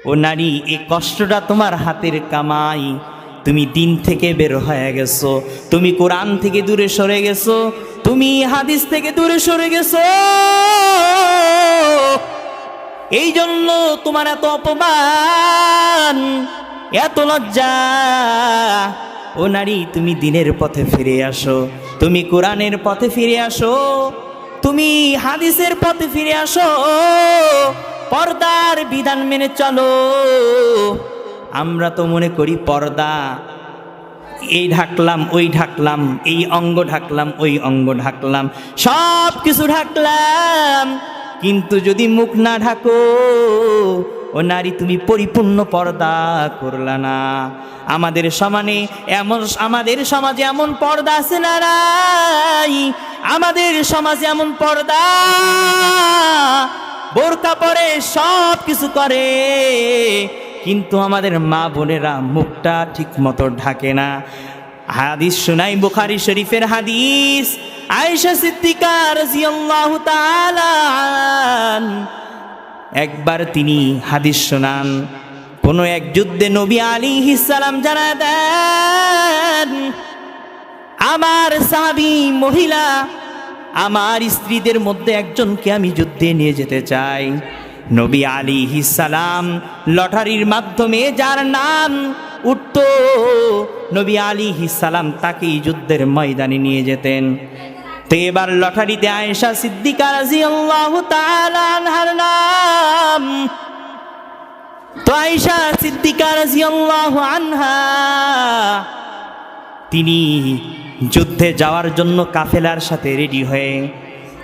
ও নারী, এই কষ্টটা তোমার হাতের কামাই। তুমি দিন থেকে বের হয়ে গেছো, তুমি কোরআন থেকে দূরে সরে গেছো, তুমি হাদিস থেকে দূরে সরে গেছো, এই জন্য তোমার এত অপমান, এত লজ্জা। ও নারী, তুমি দিনের পথে ফিরে আসো, তুমি কোরআনের পথে ফিরে আসো, তুমি হাদিসের পথে ফিরে আসো, পর্দার বিধান মেনে চলো। আমরা তো মনে করি পর্দা, এই ঢাকলাম, ওই ঢাকলাম, এই অঙ্গ ঢাকলাম, ওই অঙ্গ ঢাকলাম, সব কিছু ঢাকলাম, কিন্তু যদি মুখ না ঢাকো, ও নারী, তুমি পরিপূর্ণ পর্দা করলা না। আমাদের সমাজে এমন পর্দা আছে না নাই? আমাদের সমাজে এমন পর্দা, বোরকা পরে সব কিছু করে, কিন্তু আমাদের মা বোনেরা মুখটা ঠিক মতো ঢাকে না। হাদিস শোনাই, বুখারী শরীফের হাদিস, আয়েশা সিদ্দিকা রাদিয়াল্লাহু তাআলা একবার তিনি হাদিস শোনান, কোন এক যুদ্ধে নবী আলাইহিস সালাম জানা দেন, আমার সাহাবী মহিলা, আমার স্ত্রীদের মধ্যে একজনকে আমি যুদ্ধে নিয়ে যেতে চাই। নবী আলাইহিস সালাম লটারির মাধ্যমে যার নাম উঠত, নবী আলাইহিস সালাম তাকেই যুদ্ধের ময়দানে নিয়ে যেতেন। তো এবার লটারিতে আয়েশা সিদ্দিকা রাদিয়াল্লাহু তাআলা আনহার নাম। তো আয়েশা সিদ্দিকা রাদিয়াল্লাহু আনহা তিনি যুদ্ধে যাওয়ার জন্য কাফেলার সাথে রেডি হয়ে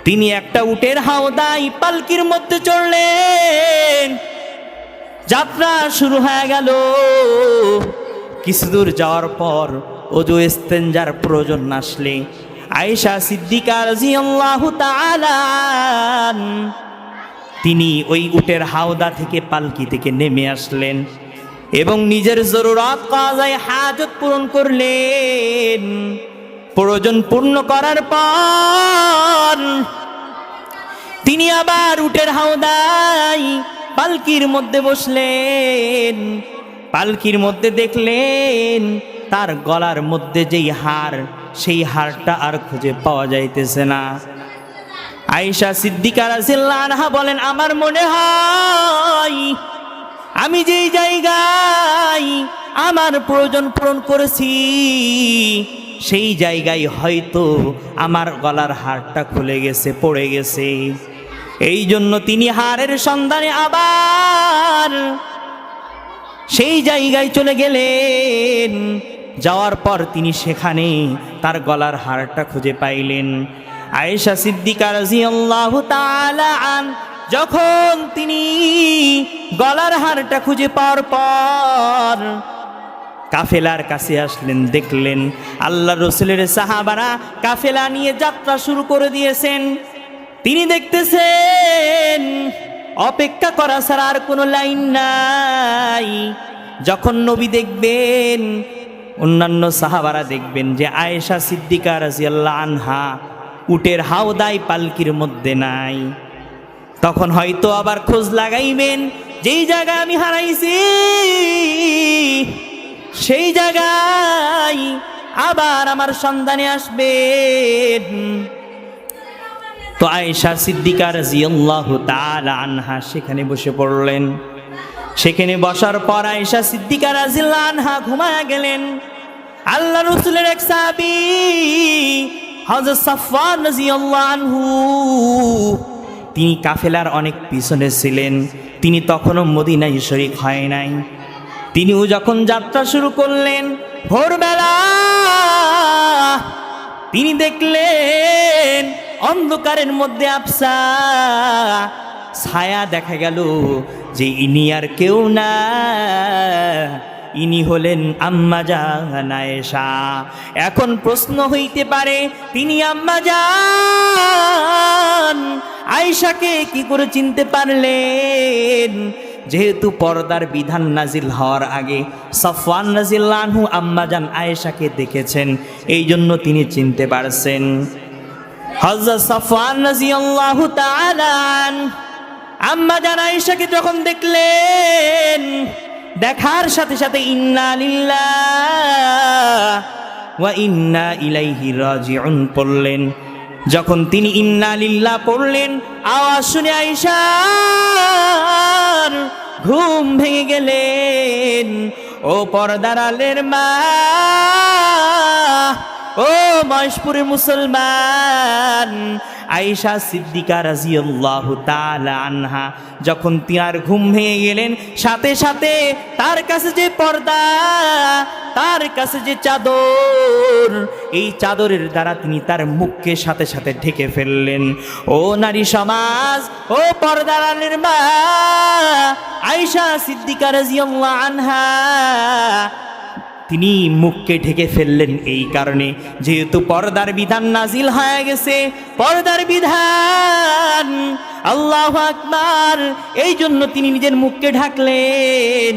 তিনি একটা উটের হাওদাই পালকির মধ্যে চড়লেন। যাত্রা শুরু হয়ে গেল। কিছু দূর যাওয়ার পর ওযু ইস্তেনজার প্রয়োজন আসলে আয়েশা সিদ্দিকা রাদিয়াল্লাহু তাআলা তিনি ওই উটের হাওদা থেকে, পালকি থেকে নেমে আসলেন এবং নিজের জরুরত কাজায় হাজত পূরণ করলেন। প্রয়োজন পূর্ণ করার পর তিনি আবার উটের হাওদায় পালকির মধ্যে বসলেন। পালকির মধ্যে দেখলেন তার গলার মধ্যে যেই হার, সেই হারটা আর খুঁজে পাওয়া যাইতেছে না। আয়েশা সিদ্দিকা রাদিয়াল্লাহু আনহা বলেন, আমার মনে হয় আমি যেই জায়গায় আমার প্রয়োজন পূরণ করেছি, সেই জায়গায় হয়তো আমার গলার হারটা খুলে গেছে, পড়ে গেছে। এই জন্য তিনি হারের সন্ধানে আবার সেই জায়গায় চলে গেলেন। যাওয়ার পর তিনি সেখানে তার গলার হারটা খুঁজে পাইলেন। আয়েশা সিদ্দিকা রাদিয়াল্লাহু তাআলা যখন তিনি গলার হারটা খুঁজে পাওয়ার পর কাফেলার কাছে আসলেন, দেখলেন আল্লাহ রসুলের সাহাবারা কাফেলা নিয়ে যাত্রা শুরু করে দিয়েছেন। তিনি দেখতেছেন অপেক্ষা করা ছাড়া আর কোনো লাইন নাই। যখন নবী দেখবেন, অন্যান্য সাহাবারা দেখবেন যে আয়েশা সিদ্দিকা রাদিয়াল্লাহু আনহা উটের হাওদায় পালকির মধ্যে নাই, তখন হয়তো আবার খোঁজ লাগাইবেন, যেই জায়গায় আমি হারাইছি সেই জায়গায় আবার আমার সন্ধানে আসবেন। তো আয়েশা সিদ্দিকা রাদিয়াল্লাহু তাআলা আনহা সেখানে বসে পড়লেন। সেখানে বসার পর আয়েশা সিদ্দিকা রাদিয়াল্লাহু আনহা ঘুমায়া গেলেন। আল্লাহ রাসূলের এক সাহাবী হযরত সাফওয়ান রাদিয়াল্লাহু আনহু তিনি কাফেলার অনেক পিছনে ছিলেন। তিনি তখনও মদিনায় শরীক হয় নাই। তিনিও যখন যাত্রা শুরু করলেন ভোরবেলা, তিনি দেখলেন অন্ধকারের মধ্যে আবসা ছায়া দেখা গেল যে ইনি আর কেউ না, ইনি হলেন আম্মা জান আয়েশা। এখন প্রশ্ন হইতে পারে, তিনি আম্মা জান আয়েশাকে কি করে চিনতে পারলেন? যেহেতু পর্দার বিধান নাজিল হওয়ার আগে সাফওয়ান রাদিয়াল্লাহু আনহু আম্মা জান আয়েশাকে দেখেছেন, এই জন্য তিনি চিনতে পারছেন। হযরত সাফওয়ান রাদিয়াল্লাহু তাআলা আম্মা জান আয়েশাকে যখন দেখলেন দেখলেন, দেখার সাথে সাথে ইন্না লিল্লাহ ওয়া ইন্না ইলাইহি রাজিউন পড়লেন। যখন তিনি ইন্না লিল্লাহ পড়লেন, আওয়াজ শুনে আয়েশার ঘুম ভেঙে গেলেন। ও পর্দার আলের মা, ও মহেশপুরের মুসলমান, আয়েশা সিদ্দিকা রাদিয়াল্লাহু তাআলা আনহা যখন তিনার ঘুম ভেঙে গেলেন, সাথে সাথে তার কাছে যে পর্দা, তার কাছে যে চাদর, এই চাদরের দ্বারা তিনি তার মুখকে সাথে সাথে ঢেকে ফেললেন। ও নারী সমাজ, ও পর্দার আলের মা, আয়েশা সিদ্দিকা রাদিয়াল্লাহু আনহা তিনি মুখকে ঢেকে ফেললেন এই কারণে, যেহেতু পর্দার বিধান নাজিল হয়ে গেছে, পর্দার বিধান, আল্লাহু আকবার, এই জন্য তিনি নিজের মুখকে ঢাকলেন।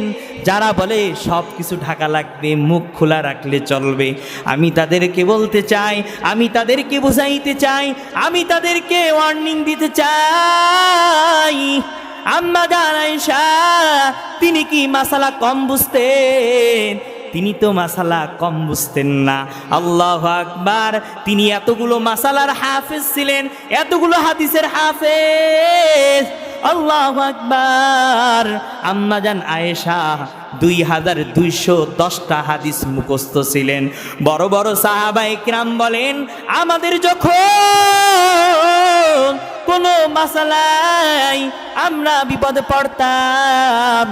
যারা বলে সব কিছু ঢাকা লাগবে, মুখ খোলা রাখলে চলবে, আমি তাদেরকে বলতে চাই, আমি তাদেরকে বোঝাইতে চাই, আমি তাদেরকে ওয়ার্নিং দিতে চাই, আম্মা জান আয়েশা তিনি কি মাসালা কম বুঝতেন? তিনি তো মাসালা কম বুঝতেন না। আল্লাহু আকবার, তিনি এতগুলো মাসালার হাফেজ ছিলেন, এতগুলো হাদিসের হাফেজ। আল্লাহু আকবার। আম্মা জান আয়েশা 2210টা হাদিস মুখস্থ ছিলেন। বড় বড় সাহাবায়ে কিরাম বলেন, আমাদের যখন কোনো মাসালায় আমরা বিপদে পড়তাম,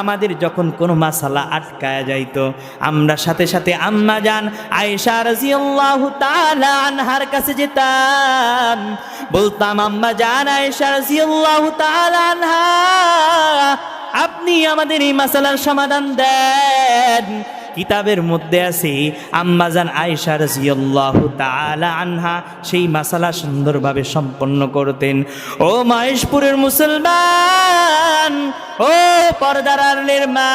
আমাদের যখন কোনো মাসালা আটকায়া যাইতো, আমরা সাথে সাথে আম্মা জান আয়েশা রাদিয়াল্লাহু তাআলা আনহার কাছে যেতাম, বলতাম, আম্মা জান আয়েশা রাদিয়াল্লাহু তাআলা আনহা, আপনি আমাদের এই মাসালার সমাধান দেন। কিতাবের মধ্যে আছে আম্মা জান আয়েশা রাদিয়াল্লাহু তাআলা আনহা সেই মাসালা সুন্দরভাবে সম্পন্ন করতেন। ও মহেশপুরের মুসলমান, ও পর্দার আড়ালের মা,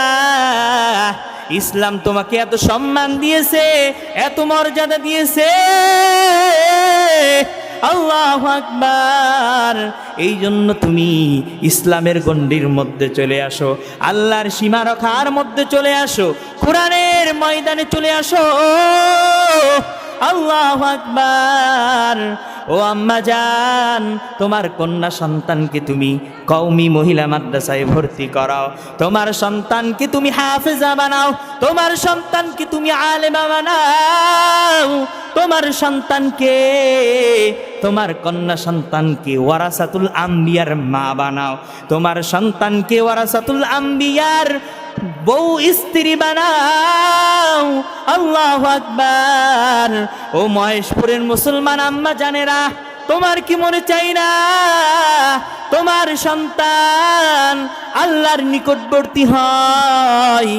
ইসলাম তোমাকে এত সম্মান দিয়েছে, এত মর্যাদা দিয়েছে, আল্লাহু আকবার, এই জন্য তুমি ইসলামের গণ্ডির মধ্যে চলে আসো, আল্লাহর সীমা রক্ষার মধ্যে চলে আসো, কোরআনের ময়দানে চলে আসো। আল্লাহু আকবার। ও আম্মা জান, তোমার কন্যা সন্তানকে তুমি কওমি মহিলা মাদ্রাসায় ভর্তি করাও, তোমার সন্তানকে তুমি হাফেজা বানাও, তোমার সন্তানকে তুমি আলেমা বানাও, তোমার সন্তানকে, তোমার কন্যা সন্তানকে ওয়ারাসাতুল আম্বিয়ার মা বানাও, তোমার সন্তানকে ওয়ারাসাতুল আম্বিয়ার বউ স্ত্রী বানাও। আল্লাহু আকবার। ও মহেশপুরের মুসলমান আম্মা জানেরা, তোমার কি মনে চাই না তোমার সন্তান আল্লাহর নিকটবর্তী হয়,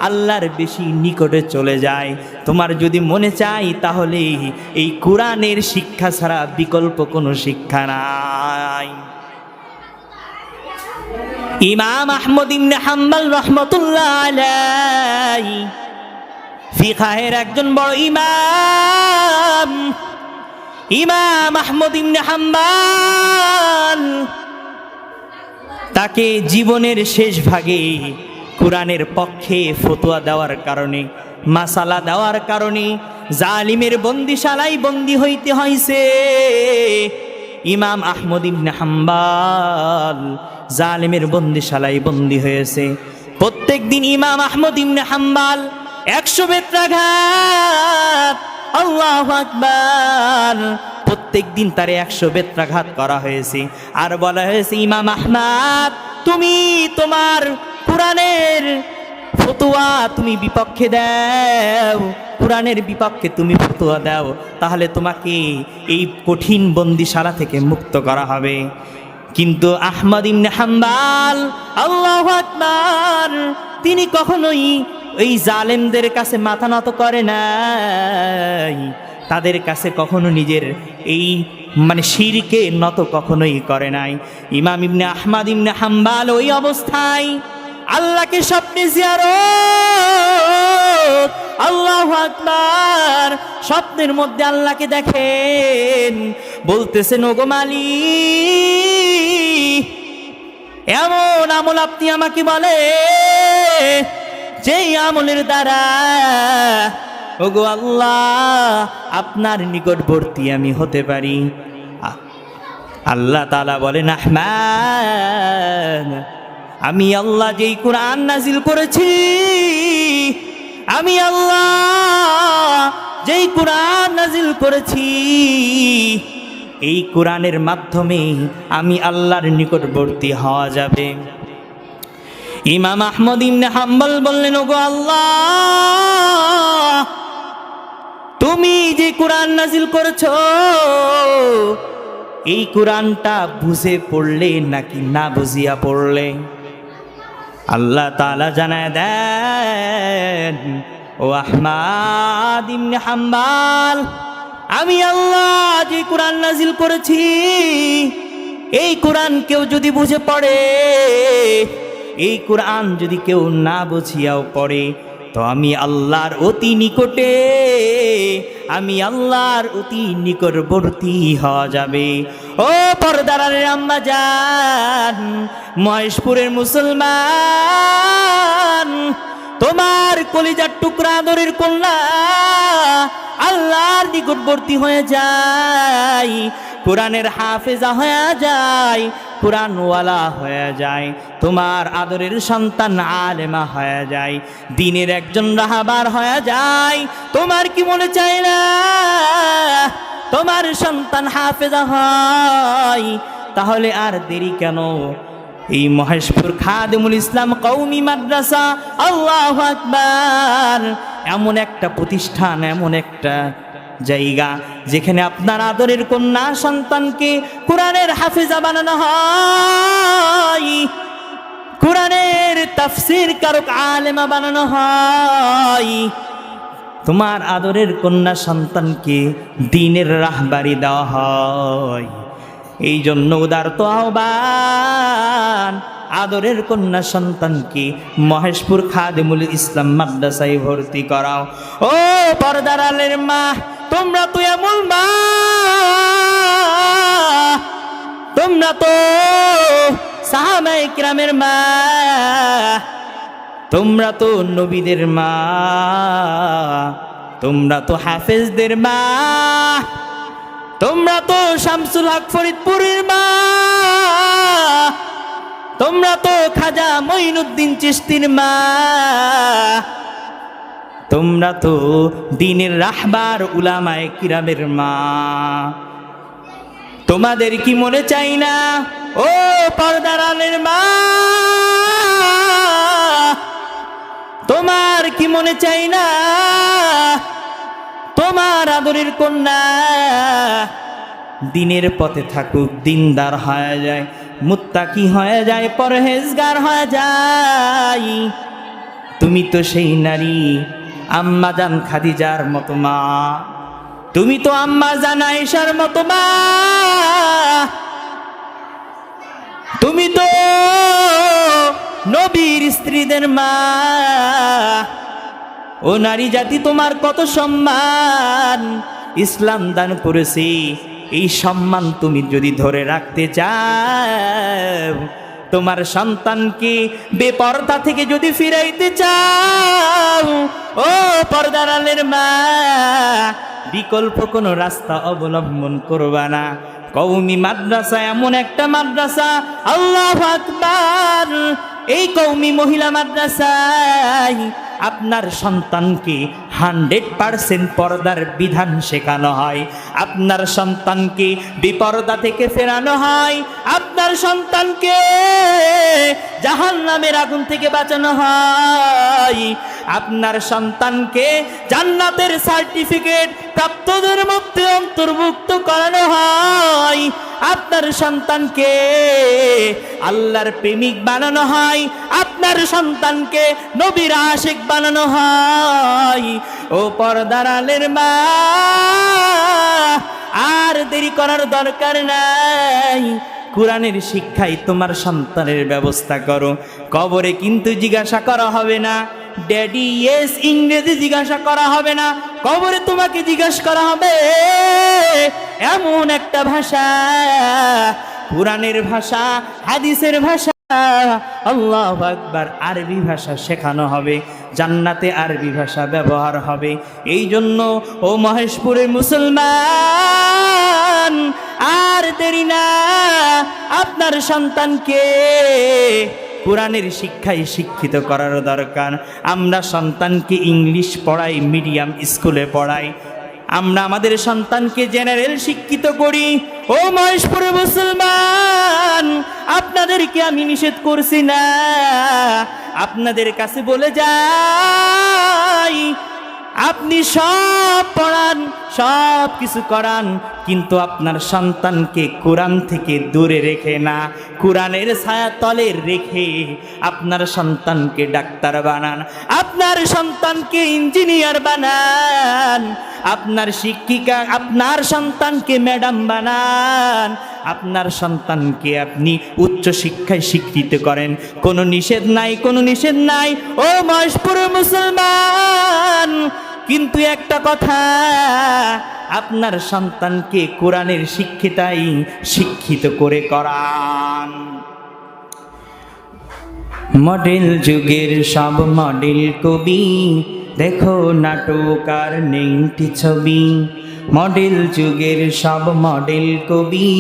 আল্লাহর বেশি নিকটে চলে যায়? তোমার যদি মনে চাই, তাহলে এই কোরআনের শিক্ষা ছাড়া বিকল্প কোনো শিক্ষা নাই। ইমাম আহমদ ইবনে হাম্বল রাহমাতুল্লাহ আলাইহি ফিকহের একজন বড় ইমাম, ইমাম আহমদ ইবনে হাম্বল, তাকে জীবনের শেষ ভাগে কোরআনের পক্ষে ফতোয়া দেওয়ার কারণে, মাসালা দেওয়ার কারণে জালিমের বন্দিশালায় বন্দী হইতে হয়েছে। ইমাম আহমদ ইবনে হাম্বল জালিমের বন্দিশালায় বন্দী হয়েছে। প্রত্যেক দিন ইমাম আহমদ ইবনে হাম্বল 100 বেত্রাঘাত, আল্লাহু আকবার, প্রত্যেক দিন তারে 100 বেত্রাঘাত করা হয়েছে। আর বলা হয়েছে, ইমাম আহমদ, তুমি তোমার কোরআনের ফতোয়া তুমি বিপক্ষে দাও, কোরআনের বিপক্ষে তুমি ফতোয়া দাও, তাহলে তোমাকে এই কঠিন বন্দিশালা থেকে মুক্ত করা হবে। কিন্তু আহমদ ইবনে হাম্বল, আল্লাহু আকবার, তিনি কখনোই এই জালেমদের কাছে মাথা নত করে নাই, তাদের কাছে কখনো নিজের এই শিরকে নত কখনোই করে নাই। ইমাম ইবনে আহমদ ইবনে হাম্বল ওই অবস্থায় আল্লাহকে স্বপ্নে জিয়ারত, আল্লাহু আকবার, স্বপ্নের মধ্যে আল্লাহকে দেখেন, বলতেছেন, ওগো মালিক, এমন আমল আপনি আমাকে বলেন যেই আমলের দ্বারা ওগো আল্লাহ আপনার নিকটবর্তী আমি হতে পারি। আল্লাহ তাআলা বলেন, আহমান, আমি আল্লাহ যেই কোরআন নাজিল করেছি, আমি আল্লাহ যেই কোরআন নাজিল করেছি, এই কোরআনের মাধ্যমে আমি আল্লাহর নিকটবর্তী হওয়া যাবে। ইমাম আহমদ ইবনে হাম্বল বললেন, ওগো আল্লাহ তুমি যে কোরআন নাজিল করেছো, এই কোরআনটা বুঝে পড়লে নাকি না বুঝিয়া পড়লে? আল্লাহ তাআলা জানায় দেন, ও আহমদ ইবনে হাম্বল, আমি আল্লাহ যে কোরআন নাজিল করেছি, এই কোরআন কেউ যদি বুঝে পড়ে, এই কোরআন যদি কেউ না বুঝিয়াও পড়ে, তো আমি আল্লাহর অতি নিকটে, আমি আল্লাহর অতি নিকটবর্তী হওয়া যাবে। ও পর্দার আম্মা জান, মহেশপুরের মুসলমান, তোমার কলিজার টুকরা আদরের কন্যা আল্লাহর নিকটবর্তী হয়ে যায়, কোরআনের হাফেজা হয়ে যায়, কোরআনওয়ালা হয়ে যায়, তোমার আদরের সন্তান আলেমা হয়ে যায়, দ্বীনের একজন রাহাবার হয়ে যায়। তোমার কি মনে চায় না তোমার সন্তান হাফেজা হয়? তাহলে আর দেরি কেন? এই মহেশপুর খাদিমুল ইসলাম কওমি মাদ্রাসা, আল্লাহু আকবার, এমন একটা প্রতিষ্ঠান, এমন একটা জায়গা যেখানে আপনার আদরের কন্যা সন্তানকে কোরআনের হাফেজা বানানো হয়, কোরআনের তাফসীর কারক আলেমা বানানো হয়, তোমার আদরের কন্যা সন্তানকে দ্বীনের রাহবারি দেওয়া হয়। এই জন্য উদারত আহ্বান, আদরের কন্যা সন্তানকে মহেশপুর খাদিমুল ইসলাম মাদ্রাসায় ভর্তি করাও। ও পর্দার আলের মা, তোমরা তো এমন মা, তোমরা তো সাহাবায়ে কিরামের মা, তোমরা তো নবীদের মা, তোমরা তো হাফেজদের মা, তোমরা তো শামসুল হক ফরিদপুরের মা, তোমরা তো খাজা মঈনুদ্দিন চিশতির মা, তোমরা তো দ্বীনের রাহবার উলামায়ে কিরামের মা। তোমাদের কি মনে চাই না ও পর্দার আলের মা? তোমার কি মনে চাই না তোমার আদরের কন্যা দ্বীনের পথে থাকুক, দিনদার হয়ে যায়, মুত্তাকি হয়ে যায়, পরহেজগার হয়ে যায়? তুমি তো সেই নারী আম্মা জান খাদিজার মতো মা, তুমি তো আম্মা জান আয়েশার মতো মা, তুমি তো নবীর স্ত্রীদের মা। ও নারী জাতি, তোমার কত সম্মান ইসলাম দান করেছে, এই সম্মান তুমি যদি ধরে রাখতে চাও, তোমার সন্তানকে বেপরদা থেকে যদি ফিরাইতে চাও, ও পর্দার আলের মা, বিকল্প কোনো রাস্তা অবলম্বন করবা না। কওমি মাদ্রাসা এমন একটা মাদ্রাসা, আল্লাহু আকবার, এই কওমি মহিলা মাদ্রাসায় আপনার সন্তানকে 100% পর্দার বিধান শেখানো হয়, আপনার সন্তানকে বিপর্দা থেকে ফেরানো হয়, আপনার সন্তানকে জাহান্নামের আগুন থেকে বাঁচানো হয়, আপনার সন্তানকে জান্নাতের সার্টিফিকেট প্রাপ্তদের মধ্যে অন্তর্ভুক্ত করানো হয়, আপনার সন্তানকে আল্লাহর প্রেমিক বানানো হয়, আপনার সন্তানকে নবীর আশিক বানানো হয়। ও পর্দার আলের মা, আর দেরি করার দরকার নাই, কোরআনের শিক্ষায় তোমার সন্তানের ব্যবস্থা করো। কবরে কিন্তু জিজ্ঞাসা করা হবে না ড্যাডি ইয়েস, ইংরেজি জিজ্ঞাসা করা হবে না, কবরে তোমাকে জিজ্ঞাসা করা হবে এমন একটা ভাষা, কোরআনের ভাষা, হাদিসের ভাষা, আল্লাহু আকবার, আরবি ভাষা শেখানো হবে, জান্নাতে আরবি ভাষা ব্যবহার হবে। এই জন্য ও মহেশপুরের মুসলমান, আর দেরি না, আপনার সন্তানকে কোরআনের শিক্ষায় শিক্ষিত করার দরকার। আমরা সন্তানকে ইংলিশ পড়াই, মিডিয়াম স্কুলে পড়াই, আমরা আমাদের সন্তানকে জেনারেল শিক্ষিত করি। ও মহেশপুরের মুসলমান, আপনাদেরকে আমি নিষেধ করছি না, আপনাদের কাছে বলে যাই, আপনি সব পড়ান, সব কিছু করান, কিন্তু আপনার সন্তানকে কোরআন থেকে দূরে রেখে না, কোরআনের ছায়া তলে রেখে আপনার সন্তানকে ডাক্তার বানান, আপনার সন্তানকে ইঞ্জিনিয়ার বানান, আপনার শিক্ষিকা, আপনার সন্তানকে ম্যাডাম বানান, আপনার সন্তানকে আপনি উচ্চ শিক্ষায় শিক্ষিত করেন। কোনো নিষেধ নাই, কোনো নিষেধ নাই ও মহেশপুরের মুসলমান। কিন্তু একটা কথা, আপনার সন্তানকে কোরআনের শিক্ষিতাই শিক্ষিত করে করান। মডেল যুগের সব মডেল কবি, দেখো নাটক আর নেংটি ছবি। মডেল যুগের সব মডেল কবি,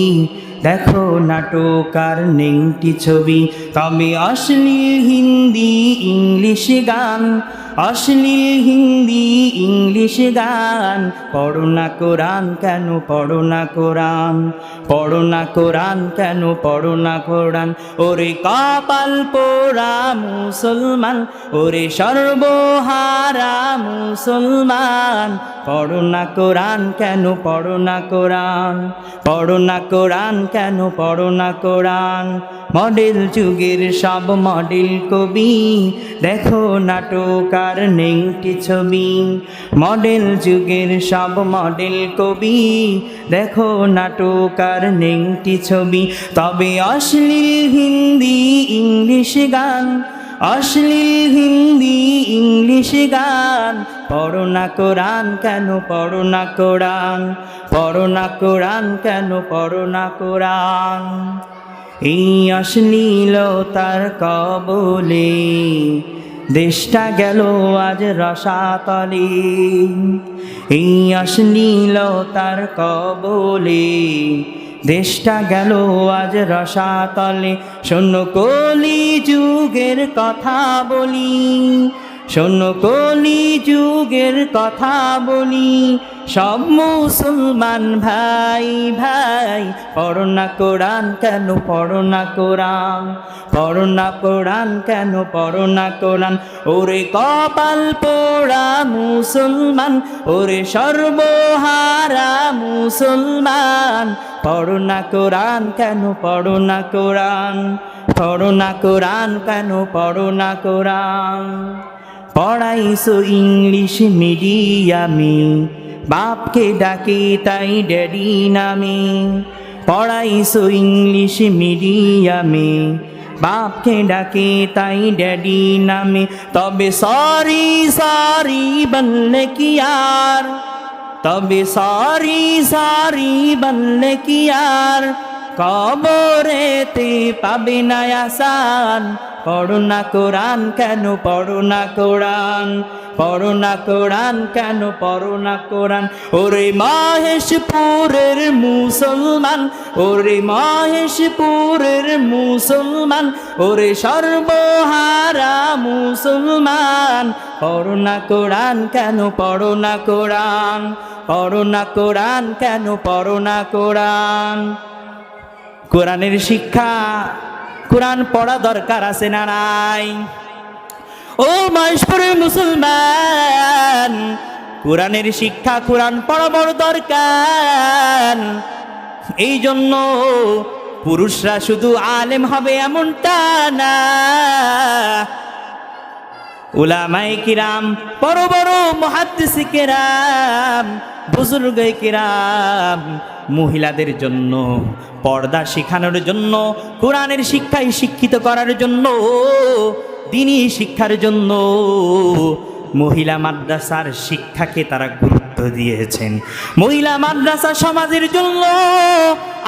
দেখো নাটক আর নেংটি ছবি। তবে অশ্লীল হিন্দি ইংলিশ গান, অশ্লীল হিন্দি ইংলিশ গান, পড়ো না কোরআন কেন, পড়ো না কোরআন, পড়ো না কোরআন কেন, পড়ো না কোরআন। ওরে কপাল পোড়া মুসলমান, ওরে সর্বহারা মুসলমান, পড়ো না কোরআন কেন, পড়ো না কোরআন, পড়ো না কোরআন কেন, পড়ো না কোরআন। মডেল যুগের সব মডেল কবি, দেখো নাটক আর নেংটি ছবি। মডেল যুগের সব মডেল কবি, দেখো নাটক আর নেংটি ছবি। তবে অশ্লীল হিন্দি ইংলিশ গান, অশ্লীল হিন্দি ইংলিশ গান, পড়ো না কোরআন কেন, পড়ো না কোরআন, পড়ো না কোরআন কেন, পড়ো না কোরআন। এই অশ্লীলতার কবলে দেশটা গেল আজ রসাতলে, এই অশ্লীলতার কবলে দেশটা গেল আজ রসাতলে। শোনো কলি যুগের কথা বলি, শোনো কলি যুগের কথা বলি, সব মুসলমান ভাই ভাই, পড়ো না কোরআন কেন, পড়ো না কোরআন, পড়ো না কোরআন কেন, পড়ো না কোরআন। ওরে কপাল পোড়া মুসলমান, ওরে সর্বহারা মুসলমান, পড়ো না কোরআন কেন, পড়ো না কোরআন, পড়ো না কোরআন কেন, পড়ো না কোরআন। পড়াইছো ইংলিশ মিডিয়ামে, বাপকে ডাকে তাই ড্যাডি নামে। পড়াইছো ইংলিশ মিডিয়ামে, বাপকে ডাকে তাই ড্যাডি নামে। তবে সরি সরি বললে কি আর, তবে সরি সরি বললে কি আর, কবরেতে পাবে না আসান। পড়ো না কোরআন কেন, পড়ো না কোরআন, পড়ো না কোরআন কেন, পড়ো না কোরআন। ওরে মহেশপুরের মুসলমান, ওরে মহেশপুরের মুসলমান, ওরে সর্বহারা মুসলমান, পড়ো না কোরআন কেন, পড়ো না কোরআন, পড়ো না কোরআন কেন, পড়ো না কোরআন। কোরআনের শিক্ষা, কোরআন পড়া দরকার আছে না নাই? ও মহেশপুরের মুসলমান, কোরআনের শিক্ষা, কোরআন পড়া বড় দরকার। এই জন্য পুরুষরা শুধু আলেম হবে এমনটা না, উলামায়ে কিরাম, বড় বড় মুহাদ্দিস কিরাম, বুজুর্গ কিরাম, মহিলাদের জন্য পর্দা শেখানোর জন্য, কোরআনের শিক্ষায় শিক্ষিত করার জন্য, দ্বীনি শিক্ষার জন্য মহিলা মাদ্রাসার শিক্ষাকে তারা গুরুত্ব দিয়েছেন। মহিলা মাদ্রাসা সমাজের জন্য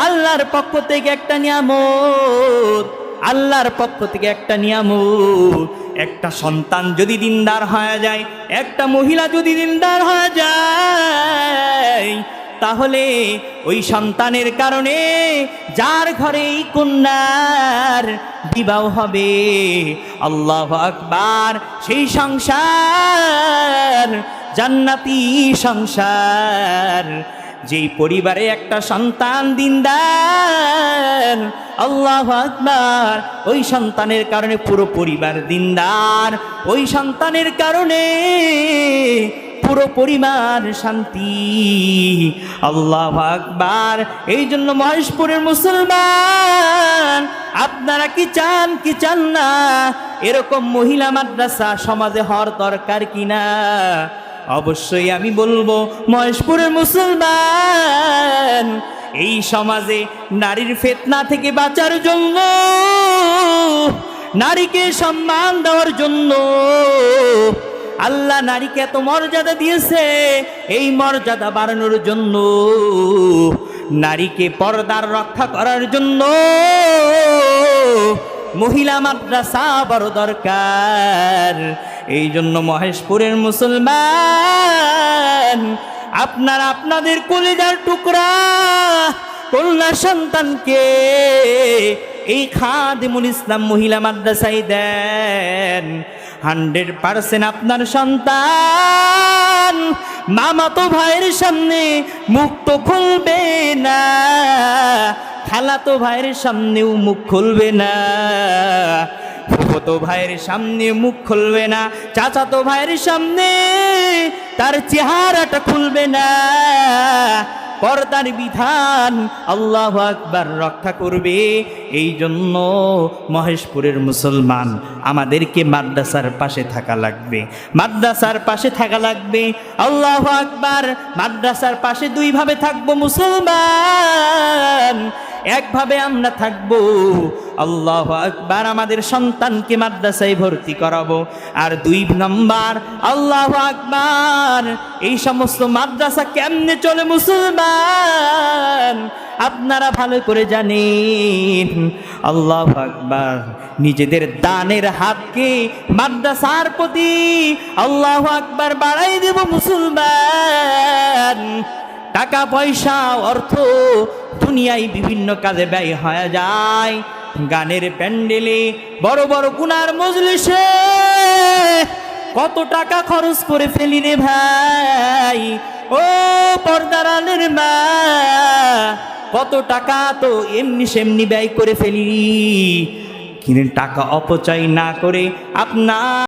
আল্লাহর পক্ষ থেকে একটা নিয়ামত। আল্লাহর পক্ষ থেকে একটা নিয়ামত। একটা সন্তান যদি দিনদার হয়ে যায়, একটা মহিলা যদি দিনদার হয়ে যায়, তাহলে ওই সন্তানের কারণে যার ঘরে এই কন্যার বিবাহ হবে, আল্লাহু আকবার, সেই সংসার জান্নাতি সংসার। যেই পরিবারে একটা সন্তান দিনদার, আল্লাহু আকবার, ওই সন্তানের কারণে পুরো পরিবার দিনদার, ওই সন্তানের কারণে পুরো পরিবার শান্তি। আল্লাহু আকবার। এই জন্য মহেশপুরের মুসলমান, আপনারা কি চান কি চান না এরকম মহিলা মাদ্রাসা সমাজে হওয়ার দরকার কিনা? অবশ্যই আমি বলবো, মহেশপুরের মুসলমান, এই সমাজে নারীর ফিতনা থেকে বাঁচার জন্য, নারীকে সম্মান দেওয়ার জন্য আল্লাহ নারীকে এত মর্যাদা দিয়েছে, এই মর্যাদা বাড়ানোর জন্য, নারীকে পর্দার রক্ষা করার জন্য মহিলা মাদ্রাসা বড় দরকার। এই জন্য মহেশপুরের মুসলমান, আপনারা আপনাদের কলিজার টুকরা কন্যা সন্তানকে এই খাদিমুল ইসলাম মহিলা মাদ্রাসায় দেন। 100% আপনার সন্তান মামাতো ভাইয়ের সামনে মুখ তো খুলবে না, খালাতো ভাইয়ের সামনেও মুখ খুলবে না, ফুফাতো ভাইয়ের সামনে মুখ খুলবে না, চাচাতো ভাইয়ের সামনে তার চেহারাটা খুলবে না। পর্দার বিধান আল্লাহু আকবার রক্ষা করবে। এই জন্য মহেশপুরের মুসলমান, আমাদেরকে মাদ্রাসার পাশে থাকা লাগবে, মাদ্রাসার পাশে থাকা লাগবে। আল্লাহু আকবার। মাদ্রাসার পাশে দুইভাবে থাকবো মুসলমান, একভাবে আমরা থাকবো, আল্লাহু আকবার, আমাদের সন্তানকে মাদ্রাসায় ভর্তি করাবো। আর 2 নম্বর, আল্লাহু আকবার, এই সমস্ত মাদ্রাসা কেমনে চলে মুসলমান আপনারা ভালো করে জানেন। আল্লাহু আকবার। নিজেদের দানের হাতকে মাদ্রাসার প্রতি আল্লাহু আকবার বাড়াই দেব মুসলমান। টাকা পয়সা অর্থ দুনিয়ায় বিভিন্ন কাজে ব্যয় হয়ে যায়, গানের প্যান্ডেলে, বড় বড় গুনার মজলিসে কত টাকা খরচ করে ফেলি রে ভাই। ও পর্দার আলের মা, কত টাকা তো এমনি সেমনি ব্যয় করে ফেলি। কিন্তু টাকা অপচয় না করে আপনার